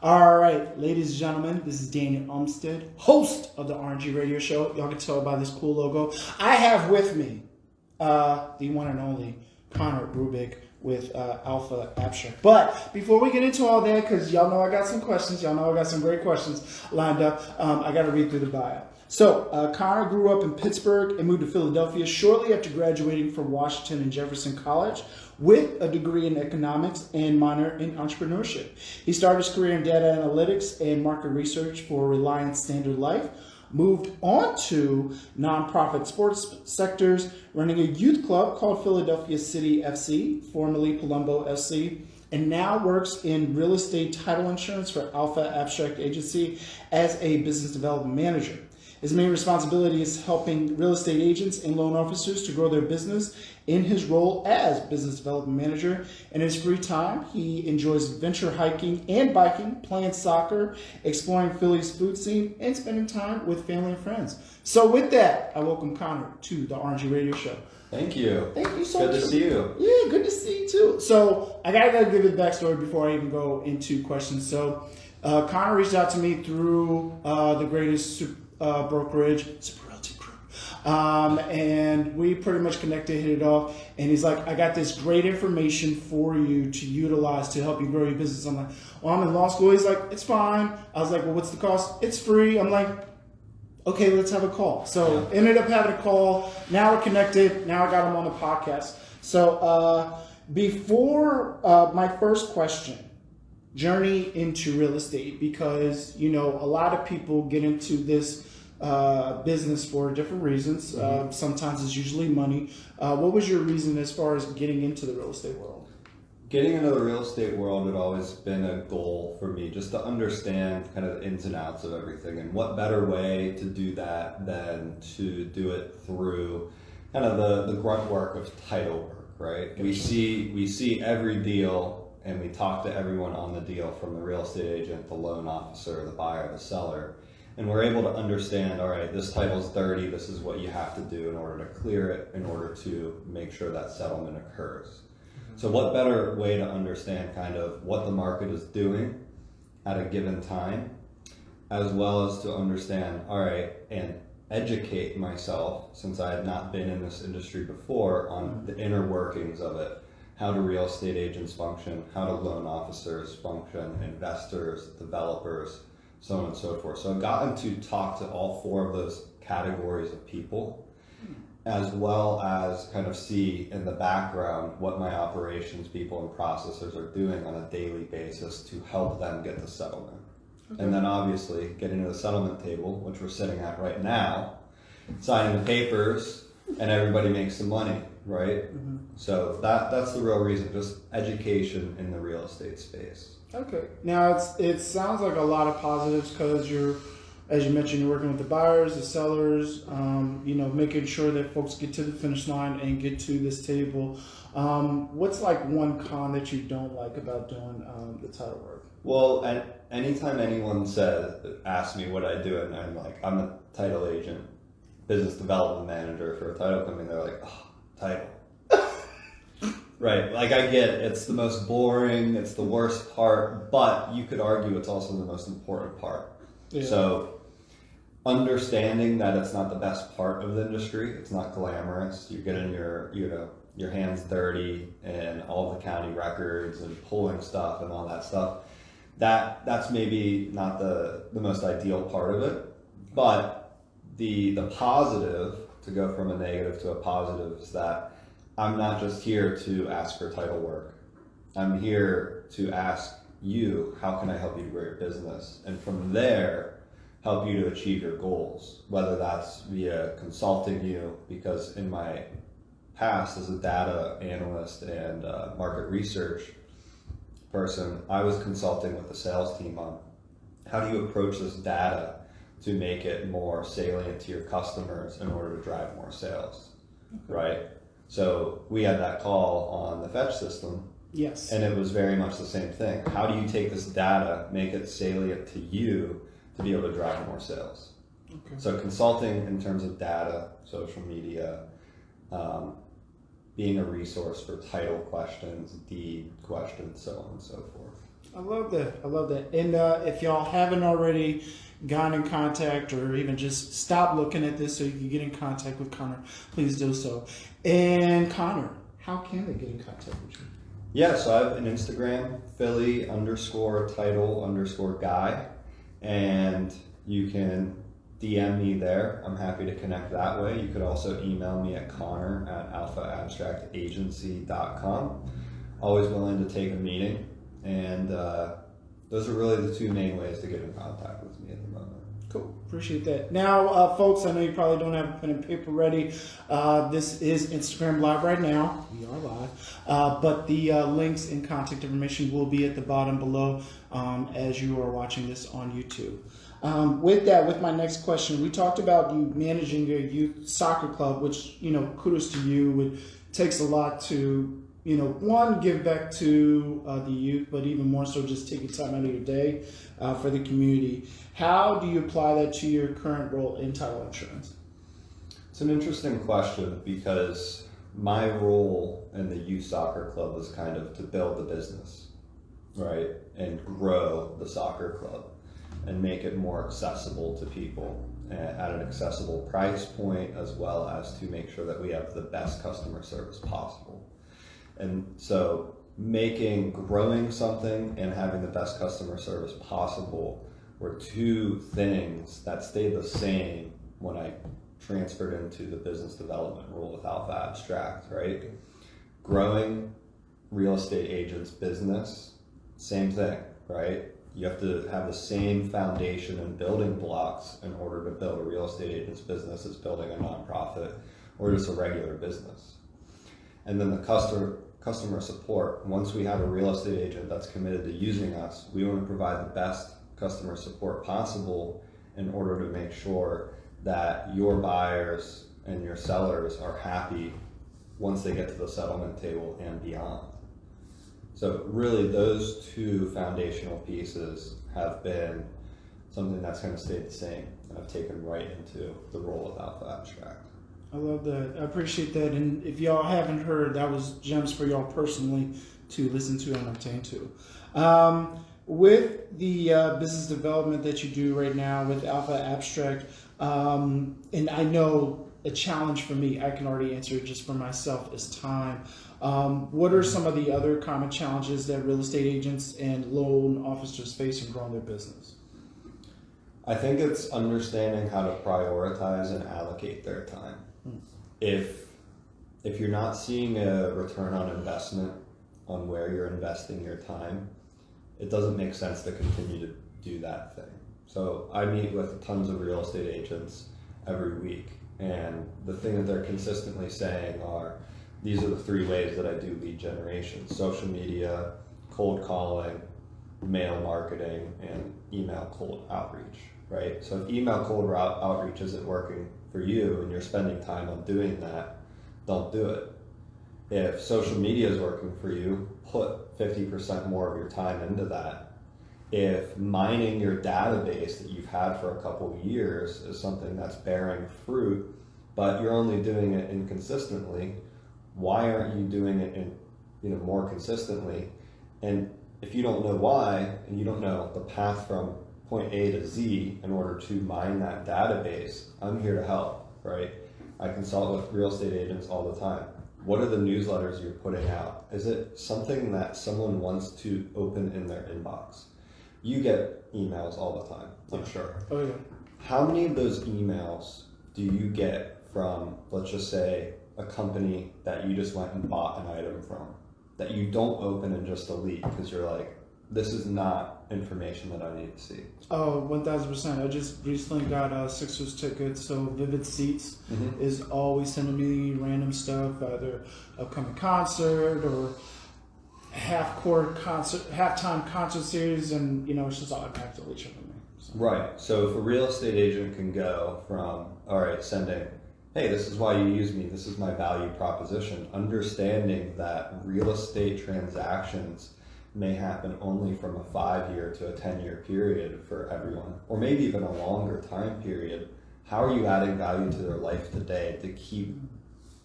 All right, ladies and gentlemen, this is Daniel Umstead, host of the RNG radio show. Y'all can tell by this cool logo. I have with me the one and only Connor Robick with Alpha Abstract. But before we get into all that, because y'all know I got some questions, y'all know I got some great questions lined up, I got to read through the bio. So, Connor grew up in Pittsburgh and moved to Philadelphia shortly after graduating from Washington Jefferson College with a degree in economics and minor in entrepreneurship. He started his career in data analytics and market research for Reliance Standard Life, moved on to nonprofit sports sectors, running a youth club called Philadelphia City FC, formerly Palumbo SC, and now works in real estate title insurance for Alpha Abstract Agency as a business development manager. His main responsibility is helping real estate agents and loan officers to grow their business in his role as business development manager. In his free time, he enjoys venture hiking and biking, playing soccer, exploring Philly's food scene, and spending time with family and friends. So with that, I welcome Connor to the RNG Radio Show. Thank you. Thank you so much. Good to see you. Yeah, good to see you too. So I gotta give you the backstory before I even go into questions. So Connor reached out to me through the greatest brokerage, Super Realty Crew. And we pretty much connected, hit it off. And he's like, I got this great information for you to utilize to help you grow your business. I'm like, well, I'm in law school. He's like, it's fine. I was like, well, what's the cost? It's free. I'm like, okay, let's have a call. So ended up having a call. Now we're connected. Now I got him on the podcast. So before my first question, journey into real estate, because a lot of people get into this business for different reasons. Sometimes it's usually money. What was your reason as far as getting into the real estate world? Getting into the real estate world had always been a goal for me, just to understand kind of the ins and outs of everything, and what better way to do that than to do it through kind of the grunt work of title work, right? We see every deal, and we talk to everyone on the deal, from the real estate agent, the loan officer, the buyer, the seller, and we're able to understand, all right, this title's dirty, this is what you have to do in order to clear it, in order to make sure that settlement occurs. So what better way to understand kind of what the market is doing at a given time, as well as to understand, all right, and educate myself, since I had not been in this industry before, on the inner workings of it. How do real estate agents function? How do loan officers function? Investors, developers, so on and so forth. So I've gotten to talk to all four of those categories of people, as well as kind of see in the background what my operations people and processors are doing on a daily basis to help them get the settlement. Okay. And then obviously getting to the settlement table, which we're sitting at right now, signing the papers, and everybody makes some money, right? So that's the real reason, just education in the real estate space. Okay. Now it sounds like a lot of positives, because as you mentioned, you're working with the buyers, the sellers, making sure that folks get to the finish line and get to this table. What's like one con that you don't like about doing the title work? Well, anytime anyone asks me what I do, and I'm like, I'm a title agent, business development manager for a title company, they're like, oh, title. Right, like I get it. It's the most boring, it's the worst part, but you could argue it's also the most important part. Yeah. So understanding that it's not the best part of the industry, it's not glamorous, you're getting your hands dirty and all the county records and pulling stuff and all that stuff, that's maybe not the most ideal part of it, but the positive, to go from a negative to a positive, is that I'm not just here to ask for title work. I'm here to ask you, how can I help you to grow your business? And from there, help you to achieve your goals, whether that's via consulting you, because in my past as a data analyst and market research person, I was consulting with the sales team on how do you approach this data to make it more salient to your customers in order to drive more sales, right? So we had that call on the fetch system. Yes. And it was very much the same thing. How do you take this data, make it salient to you to be able to drive more sales? Okay. So consulting in terms of data, social media, being a resource for title questions, deed questions, so on and so forth. I love that. I love that. And if y'all haven't already gotten in contact or even just stop looking at this so you can get in contact with Connor, please do so. And Connor, how can they get in contact with you? Yeah, so I have an Instagram, Philly_title_guy, and you can DM me there. I'm happy to connect that way. You could also email me at connor@alphaabstractagency.com. Always willing to take a meeting, and those are really the two main ways to get in contact with me at the moment. Cool. Appreciate that. Now, folks, I know you probably don't have a pen and paper ready. This is Instagram Live right now. We are live. But the links and contact information will be at the bottom below as you are watching this on YouTube. With my next question, we talked about you managing your youth soccer club, which, kudos to you. It takes a lot to, one, give back to the youth, but even more so just taking time out of your day for the community. How do you apply that to your current role in title insurance? It's an interesting question because my role in the youth soccer club was kind of to build the business, right? And grow the soccer club and make it more accessible to people at an accessible price point, as well as to make sure that we have the best customer service possible. And so growing something and having the best customer service possible were two things that stayed the same when I transferred into the business development role with Alpha Abstract, right? Growing real estate agents' business, same thing, right? You have to have the same foundation and building blocks in order to build a real estate agent's business as building a nonprofit or just a regular business. And then the customer support. Once we have a real estate agent that's committed to using us, we want to provide the best customer support possible in order to make sure that your buyers and your sellers are happy once they get to the settlement table and beyond. So really those two foundational pieces have been something that's kind of stayed the same and I've taken right into the role of Alpha Abstract. I love that. I appreciate that. And if y'all haven't heard, that was gems for y'all personally to listen to and obtain to. With the business development that you do right now with Alpha Abstract, and I know a challenge for me, I can already answer it just for myself, is time. What are some of the other common challenges that real estate agents and loan officers face in growing their business? I think it's understanding how to prioritize and allocate their time. If you're not seeing a return on investment on where you're investing your time, it doesn't make sense to continue to do that thing. So I meet with tons of real estate agents every week, and the thing that they're consistently saying are, these are the three ways that I do lead generation: social media, cold calling, mail marketing, and email cold outreach, right? So if email cold outreach isn't working for you and you're spending time on doing that, don't do it. If social media is working for you, put 50% more of your time into that. If mining your database that you've had for a couple of years is something that's bearing fruit, but you're only doing it inconsistently, why aren't you doing it more consistently? And if you don't know why, and you don't know the path from point A to Z in order to mine that database, I'm here to help, right? I consult with real estate agents all the time. What are the newsletters you're putting out? Is it something that someone wants to open in their inbox? You get emails all the time, I'm sure. Oh yeah. How many of those emails do you get from, let's just say, a company that you just went and bought an item from, that you don't open and just delete because you're like, this is not information that I need to see? Oh, 1,000%. I just recently got Sixers tickets, so Vivid Seats is always sending me random stuff, either upcoming concert or halftime concert series, and it's just automatically checking me. So. Right. So if a real estate agent can go from, all right, sending, hey, this is why you use me, this is my value proposition, understanding that real estate transactions may happen only from a 5-year to a 10-year period for everyone, or maybe even a longer time period. How are you adding value to their life today to keep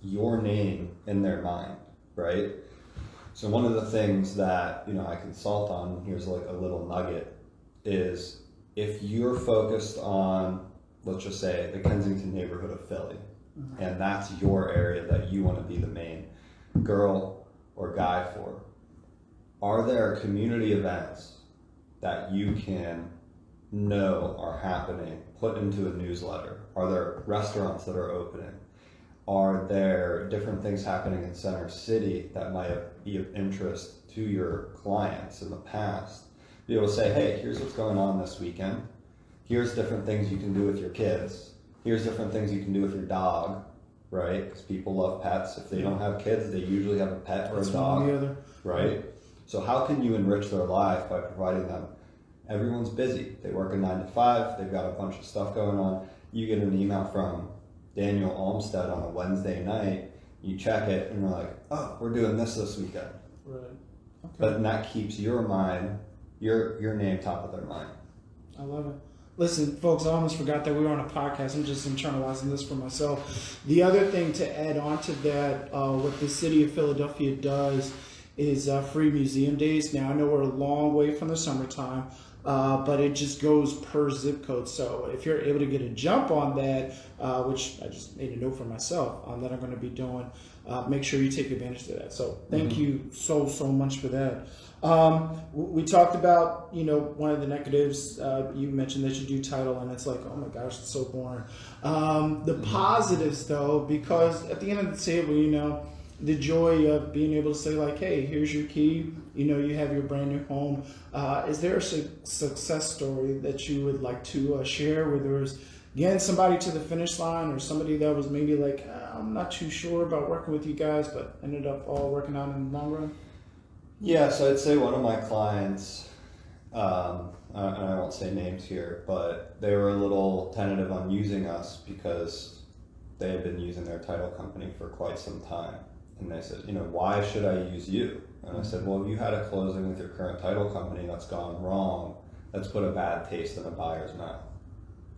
your name in their mind, right? So one of the things that, I consult on, here's like a little nugget, is if you're focused on, let's just say, the Kensington neighborhood of Philly, and that's your area that you want to be the main girl or guy for, are there community events that you can know are happening, put into a newsletter? Are there restaurants that are opening? Are there different things happening in Center City that might be of interest to your clients in the past? Be able to say, hey, here's what's going on this weekend. Here's different things you can do with your kids. Here's different things you can do with your dog, right? Because people love pets. If they don't have kids, they usually have a pet or a dog, right? So how can you enrich their life by providing them? Everyone's busy. They work a 9 to 5. They've got a bunch of stuff going on. You get an email from Nathaniel Umstead on a Wednesday night. You check it and you're like, oh, we're doing this weekend. Right. Okay. But that keeps your mind, your name top of their mind. I love it. Listen, folks, I almost forgot that we were on a podcast. I'm just internalizing this for myself. The other thing to add on to that, what the city of Philadelphia does is free museum days. Now, I know we're a long way from the summertime, but it just goes per zip code. So if you're able to get a jump on that, which I just made a note for myself that I'm going to be doing, make sure you take advantage of that. So thank you so much for that. We talked about, one of the negatives, you mentioned that you do title and it's like, oh my gosh, it's so boring. The positives though, because at the end of the table, the joy of being able to say like, hey, here's your key, you have your brand new home. Is there a success story that you would like to share where there was, again, somebody to the finish line or somebody that was maybe like, I'm not too sure about working with you guys, but ended up all working out in the long run? Yeah, so I'd say one of my clients, and I won't say names here, but they were a little tentative on using us because they had been using their title company for quite some time. And they said, why should I use you? And I said, well, if you had a closing with your current title company that's gone wrong, that's put a bad taste in a buyer's mouth.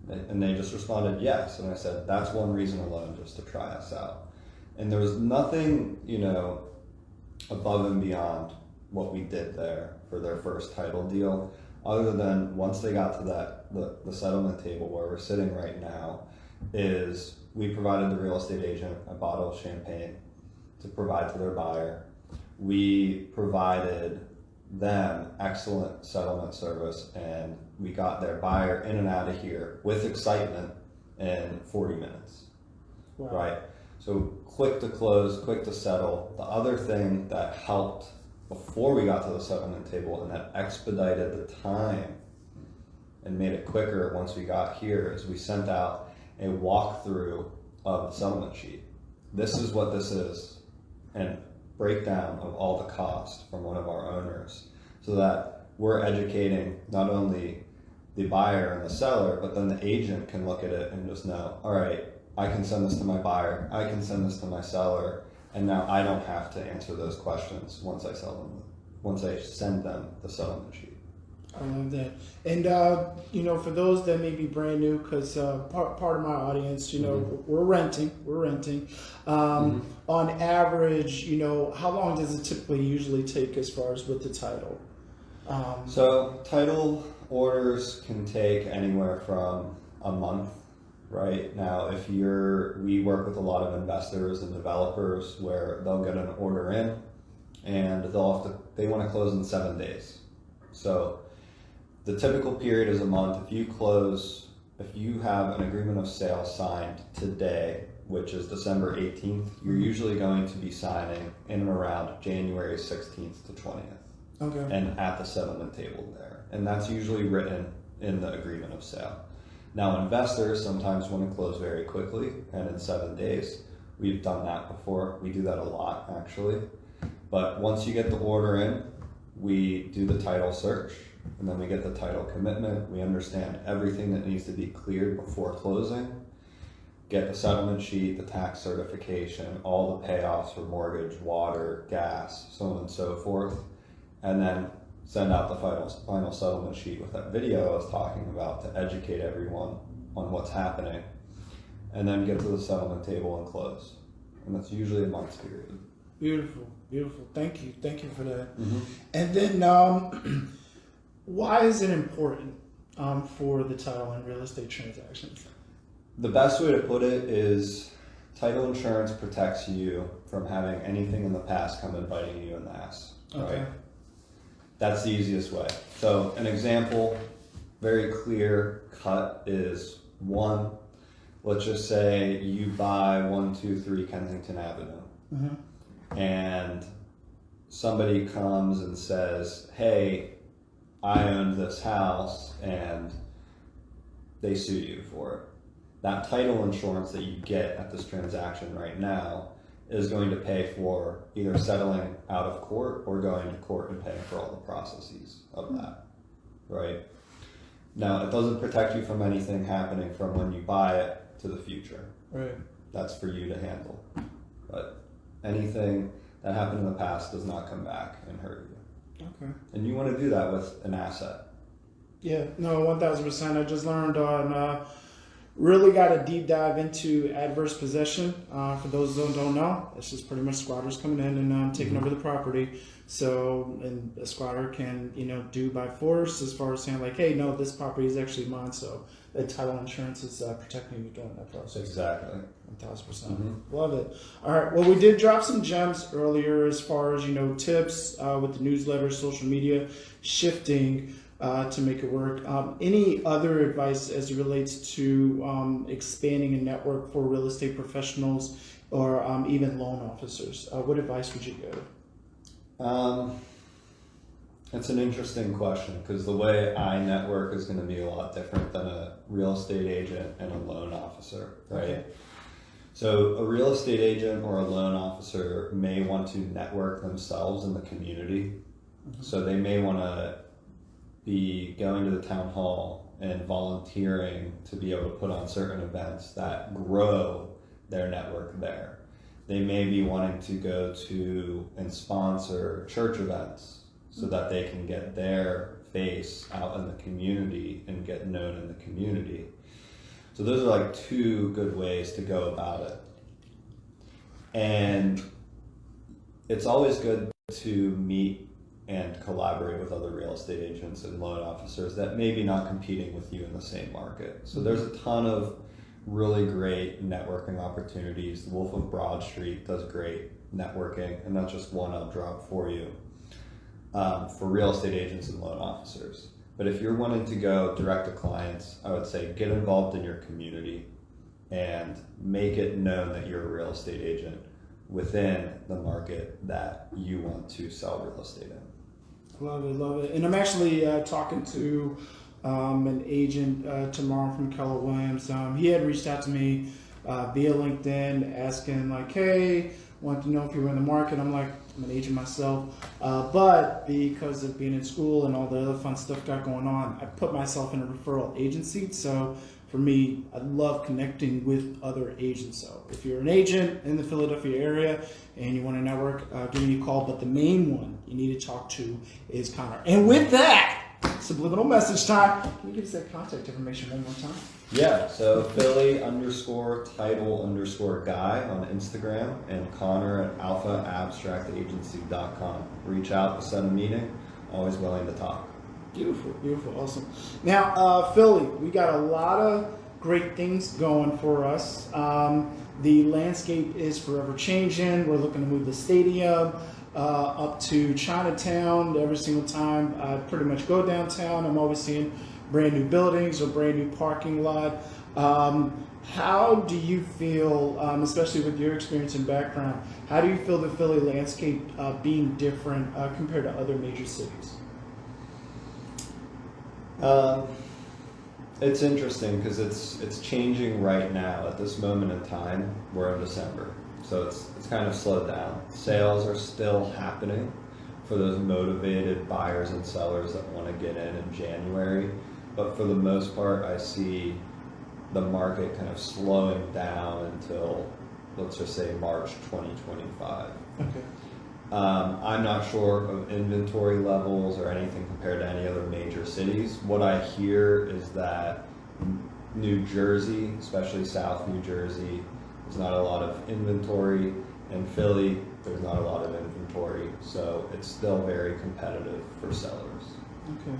And they just responded, yes. And I said, that's one reason alone just to try us out. And there was nothing, above and beyond what we did there for their first title deal, other than once they got to the settlement table where we're sitting right now, is we provided the real estate agent a bottle of champagne to provide to their buyer. We provided them excellent settlement service, and we got their buyer in and out of here with excitement in 40 minutes. Wow. Right? So quick to close, quick to settle. The other thing that helped before we got to the settlement table and that expedited the time and made it quicker once we got here is we sent out a walkthrough of the settlement sheet. This is what this is, and breakdown of all the cost from one of our owners, so that we're educating not only the buyer and the seller, but then the agent can look at it and just know, all right, I can send this to my buyer, I can send this to my seller, and now I don't have to answer those questions once I send them the settlement sheet. I love that. And, for those that may be brand new, because part of my audience, we're renting. On average, how long does it typically usually take as far as with the title? So title orders can take anywhere from a month. Right now, we work with a lot of investors and developers where they'll get an order in and they want to close in 7 days. So the typical period is a month. If you have an agreement of sale signed today, which is December 18th, you're usually going to be signing in and around January 16th to 20th. Okay. And at the settlement table there. And that's usually written in the agreement of sale. Now, investors sometimes want to close very quickly and in 7 days. We've done that before. We do that a lot, actually. But once you get the order in, we do the title search, and then we get the title commitment. We understand everything that needs to be cleared before closing, get the settlement sheet, the tax certification, all the payoffs for mortgage, water, gas, so on and so forth, and then send out the final settlement sheet with that video I was talking about to educate everyone on what's happening, and then get to the settlement table and close. And that's usually a month's period. Beautiful, beautiful. Thank you for that. Mm-hmm. And then, why is it important for the title in real estate transactions? The best way to put it is title insurance protects you from having anything in the past come and biting you in the ass. Okay. Right? That's the easiest way. So an example, very clear cut is one, let's just say you buy 123 Kensington Avenue. Mm-hmm. And somebody comes and says, hey, I owned this house, and they sue you for it. That title insurance that you get at this transaction right now is going to pay for either settling out of court or going to court and paying for all the processes of that, right? Now, it doesn't protect you from anything happening from when you buy it to the future. Right. That's for you to handle. But anything that happened in the past does not come back and hurt you. Okay. And you want to do that with an asset. Yeah, no, 1,000%. I just learned on, really got a deep dive into adverse possession. For those who don't know, it's just pretty much squatters coming in and taking over the property. So, and a squatter can, do by force as far as saying like, hey, no, this property is actually mine. So the title insurance is protecting you during that process. Exactly. 1,000%. Love it. All right. Well, we did drop some gems earlier as far as, tips with the newsletter, social media, shifting to make it work. Any other advice as it relates to expanding a network for real estate professionals or even loan officers? What advice would you give? It's an interesting question because the way I network is going to be a lot different than a real estate agent and a loan officer, right? Okay. So a real estate agent or a loan officer may want to network themselves in the community. Mm-hmm. So they may want to be going to the town hall and volunteering to be able to put on certain events that grow their network there. They may be wanting to go to and sponsor church events so that they can get their face out in the community and get known in the community. So those are like two good ways to go about it. And it's always good to meet and collaborate with other real estate agents and loan officers that may be not competing with you in the same market. So there's a ton of really great networking opportunities. The Wolf of Broad Street does great networking, and that's just one I'll drop for you for real estate agents and loan officers. But if you're wanting to go direct to clients, I would say get involved in your community and make it known that you're a real estate agent within the market that you want to sell real estate in. Love it, love it. And I'm actually talking to an agent tomorrow from Keller Williams. He had reached out to me via LinkedIn asking like, hey, want to know if you were in the market. I'm like, I'm an agent myself. But because of being in school and all the other fun stuff got going on, I put myself in a referral agency. So for me, I love connecting with other agents. So if you're an agent in the Philadelphia area and you want to network, give me a call. But the main one you need to talk to is Connor. And with that, subliminal message time. Can you give us that contact information one more time? Yeah, so Philly _title _guy on Instagram and Connor at alphaabstractagency.com. Reach out to set a meeting. Always willing to talk. Beautiful, beautiful, awesome. Now, Philly, we got a lot of great things going for us. The landscape is forever changing. We're looking to move the stadium up to Chinatown. Every single time I pretty much go downtown, I'm always seeing brand new buildings or brand new parking lot. How do you feel, especially with your experience and background, how do you feel the Philly landscape being different compared to other major cities? It's interesting because it's changing right now at this moment in time. We're in December, so it's kind of slowed down. Sales are still happening for those motivated buyers and sellers that want to get in January, but for the most part, I see the market kind of slowing down until, let's just say, March 2025. Okay. I'm not sure of inventory levels or anything compared to any other major cities. What I hear is that New Jersey, especially South New Jersey, there's not a lot of inventory, In Philly, there's not a lot of inventory, so it's still very competitive for sellers. Okay.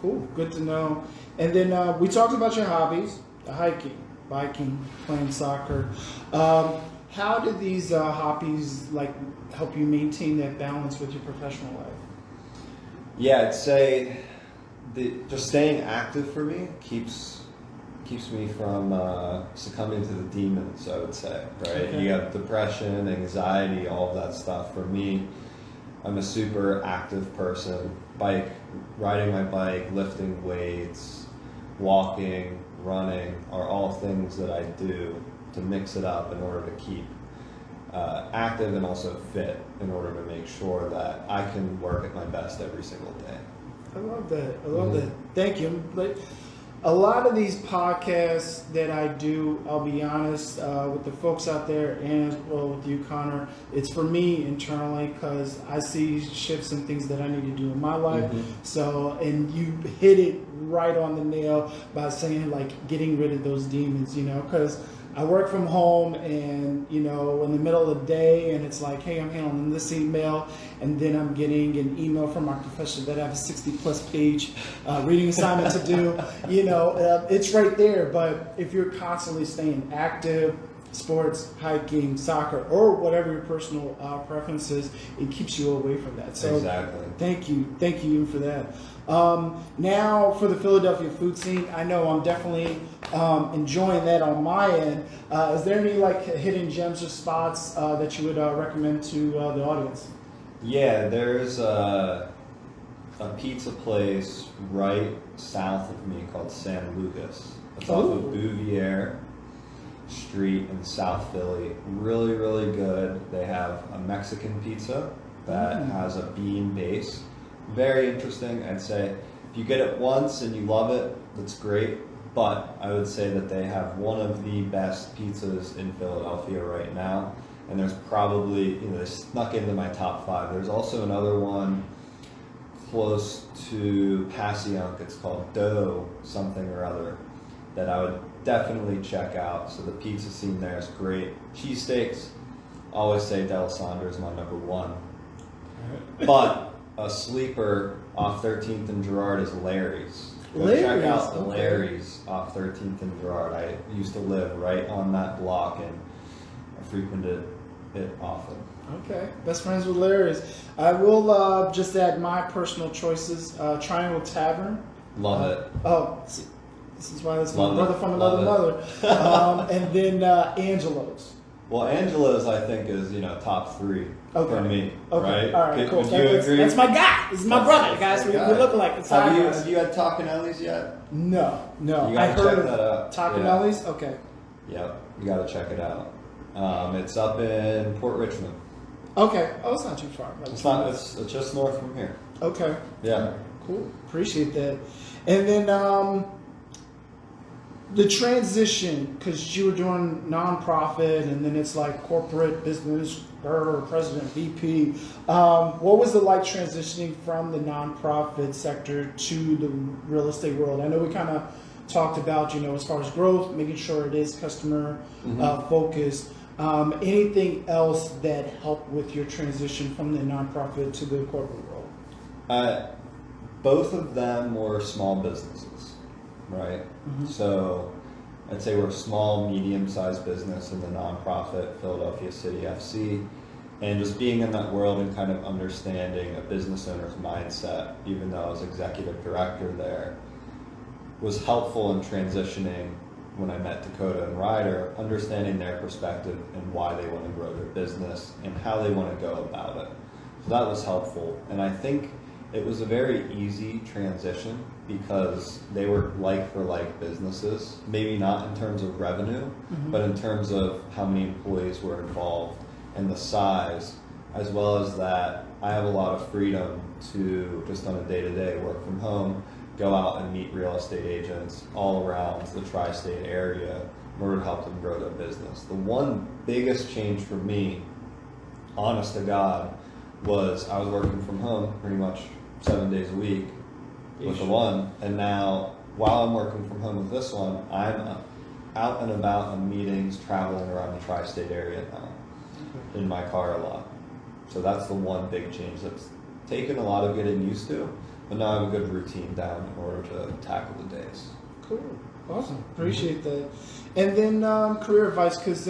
Cool. Good to know. And then we talked about your hobbies, the hiking, biking, playing soccer. How did these hobbies help you maintain that balance with your professional life? Yeah, I'd say just staying active for me keeps me from succumbing to the demons, I would say, right? Okay. You have depression, anxiety, all of that stuff. For me, I'm a super active person. Riding my bike, lifting weights, walking, running are all things that I do to mix it up in order to keep active and also fit, in order to make sure that I can work at my best every single day. I love that. I love that. Thank you. But a lot of these podcasts that I do, I'll be honest, with the folks out there and as well with you, Connor, it's for me internally because I see shifts and things that I need to do in my life. So, and you hit it right on the nail by saying getting rid of those demons, because I work from home and, in the middle of the day and it's like, hey, I'm handling this email and then I'm getting an email from my professor that I have a 60+ page reading assignment to do, it's right there. But if you're constantly staying active, sports, hiking, soccer, or whatever your personal preference is, it keeps you away from that. So exactly. Thank you for that. Now for the Philadelphia food scene, I know I'm definitely enjoying that on my end. Is there any hidden gems or spots that you would recommend to the audience? Yeah, there's a pizza place right south of me called San Lucas. It's off of Bouvier Street in South Philly. Really, really good. They have a Mexican pizza that has a bean base. Very interesting. I'd say if you get it once and you love it, that's great. But I would say that they have one of the best pizzas in Philadelphia right now. And there's probably, they snuck into my top 5. There's also another one close to Passyunk. It's called Dough something or other that I would definitely check out. So the pizza scene there is great. Cheesesteaks, always say D'Alessandro is my number 1. But a sleeper off 13th and Girard is Larry's. Go check out the Larry's off 13th and Girard. I used to live right on that block and I frequented it often. Okay, best friends with Larry's. I will just add my personal choices. Triangle Tavern. Love it. Oh, see, this is why that's my brother from another mother. And then Angelo's. Well, Angelo's, I think, is top 3 for me. Okay. Right? All right. Cool. Would you agree? That's my guy. This is my brother, guys. We look alike. It's have you had Taconelli's yet? No. I heard of that out. Taconelli's. Yeah. Okay. Yep. You got to check it out. It's up in Port Richmond. Okay. Oh, it's not too far. It's not. It's just north from here. Okay. Yeah. Cool. Appreciate that. And then the transition, because you were doing nonprofit and then it's like corporate business, president, VP. What was it like transitioning from the nonprofit sector to the real estate world? I know we kind of talked about, as far as growth, making sure it is customer focused. Anything else that helped with your transition from the nonprofit to the corporate world? Both of them were small businesses, right? So I'd say we're a small, medium-sized business in the nonprofit Philadelphia City FC. And just being in that world and kind of understanding a business owner's mindset, even though I was executive director there, was helpful in transitioning when I met Dakota and Ryder, understanding their perspective and why they want to grow their business and how they want to go about it. So that was helpful. And I think it was a very easy transition because they were like for like businesses, maybe not in terms of revenue, but in terms of how many employees were involved and the size, as well as that I have a lot of freedom to just on a day-to-day work from home, go out and meet real estate agents all around the tri-state area in order to help them grow their business. The one biggest change for me, honest to God, was I was working from home pretty much 7 days a week with the one, and now while I'm working from home with this one, I'm out and about on meetings, traveling around the tri-state area now. in my car a lot. So that's the one big change that's taken a lot of getting used to, but now I have a good routine down in order to tackle the days. Cool. Awesome. Appreciate that. And then career advice, because,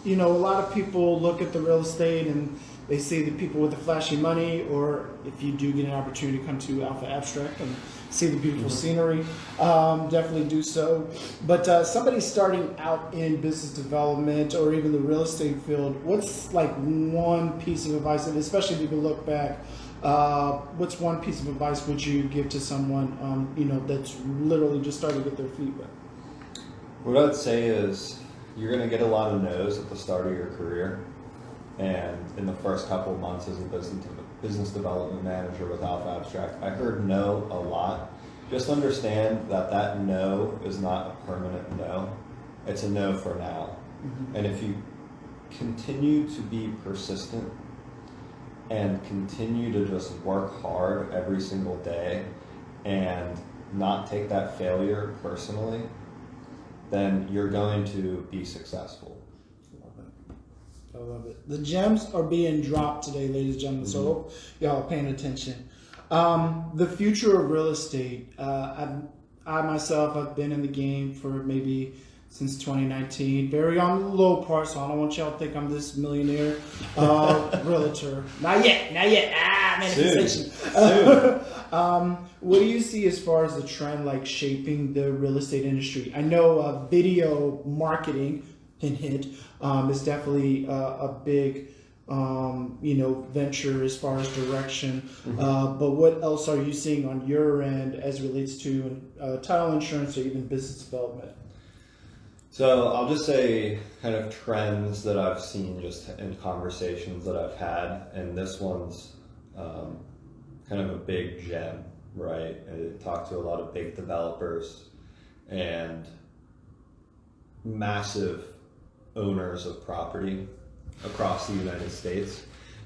you know, a lot of people look at the real estate and they see the people with the flashy money, or if you do get an opportunity to come to Alpha Abstract and see the beautiful scenery, definitely do so. But somebody starting out in business development or even the real estate field, what's like one piece of advice, and especially if you can look back, what's one piece of advice would you give to someone, you know, that's literally just starting to get their feet wet? What I'd say is you're going to get a lot of no's at the start of your career. And in the first couple of months as a business development manager with Alpha Abstract, I heard no a lot. Just understand that that no is not a permanent no. It's a no for now. Mm-hmm. And if you continue to be persistent and continue to just work hard every single day and not take that failure personally, then you're going to be successful. I love it. The gems are being dropped today, ladies and gentlemen, so I hope y'all are paying attention. The future of real estate. I myself, I've been in the game for maybe since 2019. Very on the low part, so I don't want y'all to think I'm this millionaire realtor. Not yet. Manifestation. What do you see as far as the trend like shaping the real estate industry? I know video marketing, hint, is definitely a big, you know, venture as far as direction. But what else are you seeing on your end as it relates to title insurance or even business development? So I'll just say kind of trends that I've seen just in conversations that I've had, and this one's kind of a big gem, right? I talked to a lot of big developers and massive owners of property across the United States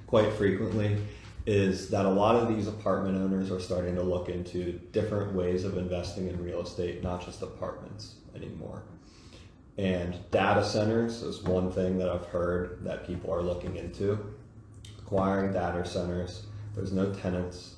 quite frequently, is that a lot of these apartment owners are starting to look into different ways of investing in real estate, not just apartments anymore. And data centers is one thing that I've heard that people are looking into. Acquiring data centers, there's no tenants,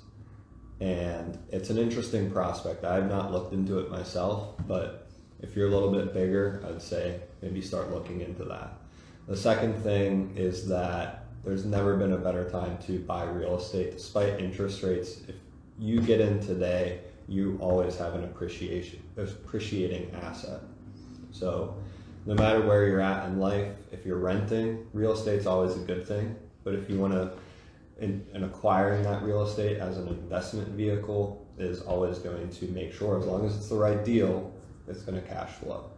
and it's an interesting prospect. I have not looked into it myself, but if you're a little bit bigger, I'd say maybe start looking into that. The second thing is that there's never been a better time to buy real estate despite interest rates. If you get in today, you always have an appreciating asset. So no matter where you're at in life, if you're renting, real estate's always a good thing. But if you want to, in acquiring that real estate as an investment vehicle is always going to make sure, as long as it's the right deal, it's going to cash flow.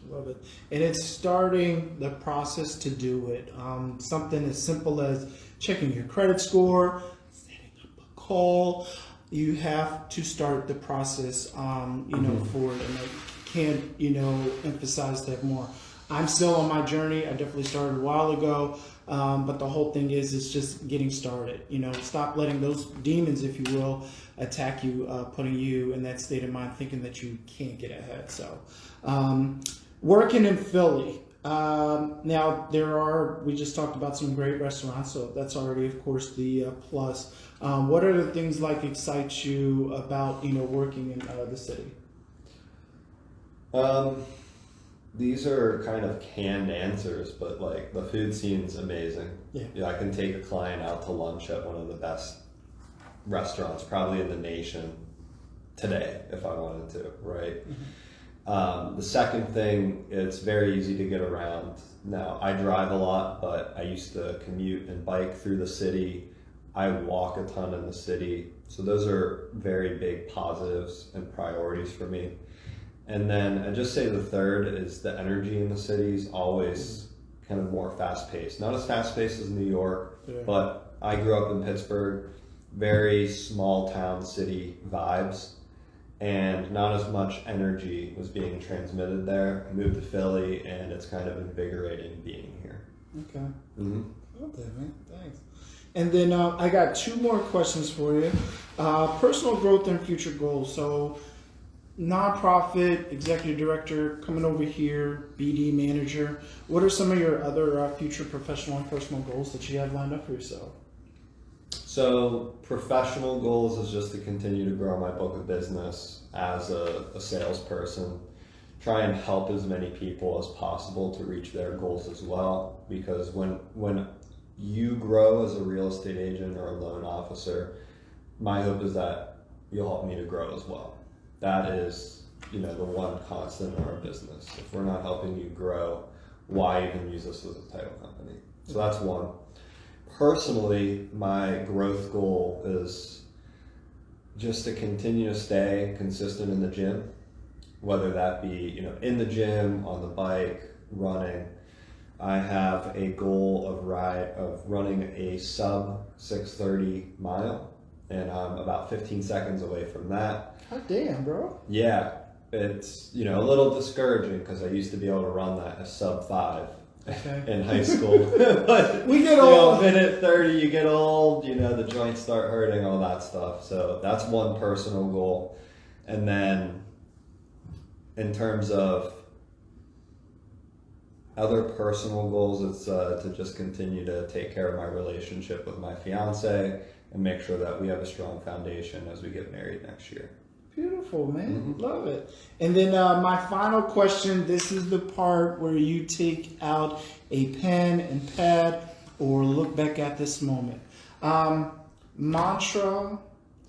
Love it. And it's starting the process to do it. Something as simple as checking your credit score, setting up a call. You have to start the process, you know, for it. And I can't, you know, emphasize that more. I'm still on my journey. I definitely started a while ago. But the whole thing is just getting started. You know, stop letting those demons, if you will, attack you, putting you in that state of mind, thinking that you can't get ahead. So, working in Philly. Now, we just talked about some great restaurants, so that's already, of course, the plus. What are the things like excite you about, you know, working in the city? These are kind of canned answers, but like the food scene's amazing. Yeah, I can take a client out to lunch at one of the best restaurants probably in the nation today if I wanted to, right? The second thing, it's very easy to get around. Now, I drive a lot, but I used to commute and bike through the city. I walk a ton in the city. So those are very big positives and priorities for me. And then I'd just say the third is the energy in the city is always kind of more fast-paced. Not as fast-paced as New York, but I grew up in Pittsburgh, very small town city vibes, and not as much energy was being transmitted there. I moved to Philly, and it's kind of invigorating being here. Okay. Okay, man. Thanks. And then I got two more questions for you. Personal growth and future goals. So, nonprofit executive director, coming over here, BD manager. What are some of your other future professional and personal goals that you have lined up for yourself? So professional goals is just to continue to grow my book of business as a salesperson. Try and help as many people as possible to reach their goals as well. Because when you grow as a real estate agent or a loan officer, my hope is that you'll help me to grow as well. That is, the one constant in our business. If we're not helping you grow, why even use us as a title company? So that's one. Personally, my growth goal is just to continue to stay consistent in the gym, whether that be, in the gym, on the bike, running. I have a goal of running a sub 6:30 mile, and I'm about 15 seconds away from that. God damn, bro. Yeah, it's a little discouraging because I used to be able to run that a sub 5 in high school. But we get old. Minute 30, you get old. The joints start hurting, all that stuff. So that's one personal goal, and then in terms of other personal goals, it's to just continue to take care of my relationship with my fiance and make sure that we have a strong foundation as we get married next year. Beautiful, man. Love it. And then my final question, this is the part where you take out a pen and pad or look back at this moment. Mantra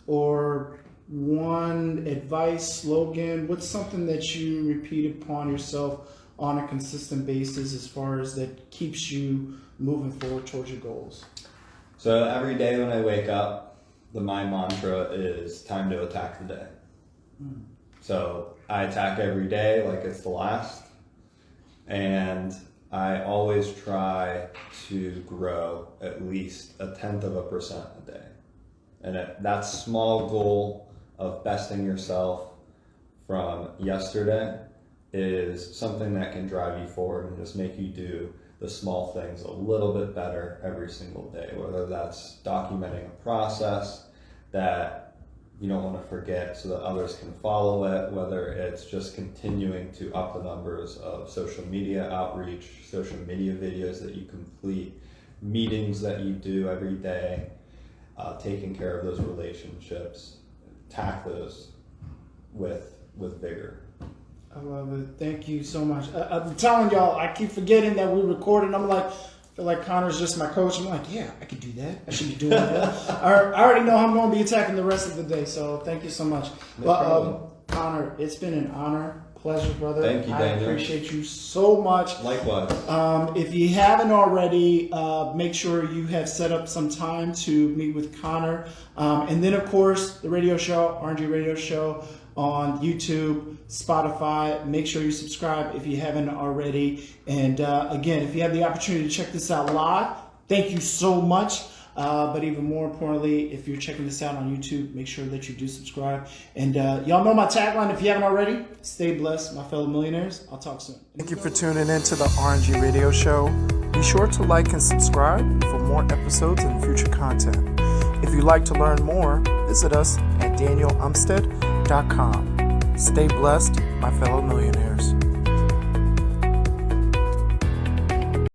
or one advice, slogan, what's something that you repeat upon yourself on a consistent basis as far as that keeps you moving forward towards your goals? So every day when I wake up, my mantra is time to attack the day. So I attack every day like it's the last, and I always try to grow at least 0.1% a day. And that small goal of besting yourself from yesterday is something that can drive you forward and just make you do the small things a little bit better every single day, whether that's documenting a process that you don't want to forget so that others can follow it, whether it's just continuing to up the numbers of social media outreach, social media videos that you complete, meetings that you do every day, taking care of those relationships, attack those with vigor. I love it. Thank you so much. I'm telling y'all, I keep forgetting that we're recording. I feel like Connor's just my coach. I'm like, yeah, I could do that. I should be doing that. I already know how I'm going to be attacking the rest of the day. So thank you so much. Connor, it's been an honor. Pleasure, brother. Thank you, Daniel. I appreciate you so much. Likewise. If you haven't already, make sure you have set up some time to meet with Connor. And then, of course, the radio show, RNG Radio Show, on YouTube, Spotify. Make sure you subscribe if you haven't already. And again, if you have the opportunity to check this out live, thank you so much. But even more importantly, if you're checking this out on YouTube, make sure that you do subscribe. And y'all know my tagline. If you haven't already, stay blessed, my fellow millionaires. I'll talk soon. Thank you for tuning in to the RNG Radio Show. Be sure to like and subscribe for more episodes and future content. If you'd like to learn more, visit us at danielumstead.com. Stay blessed, my fellow millionaires.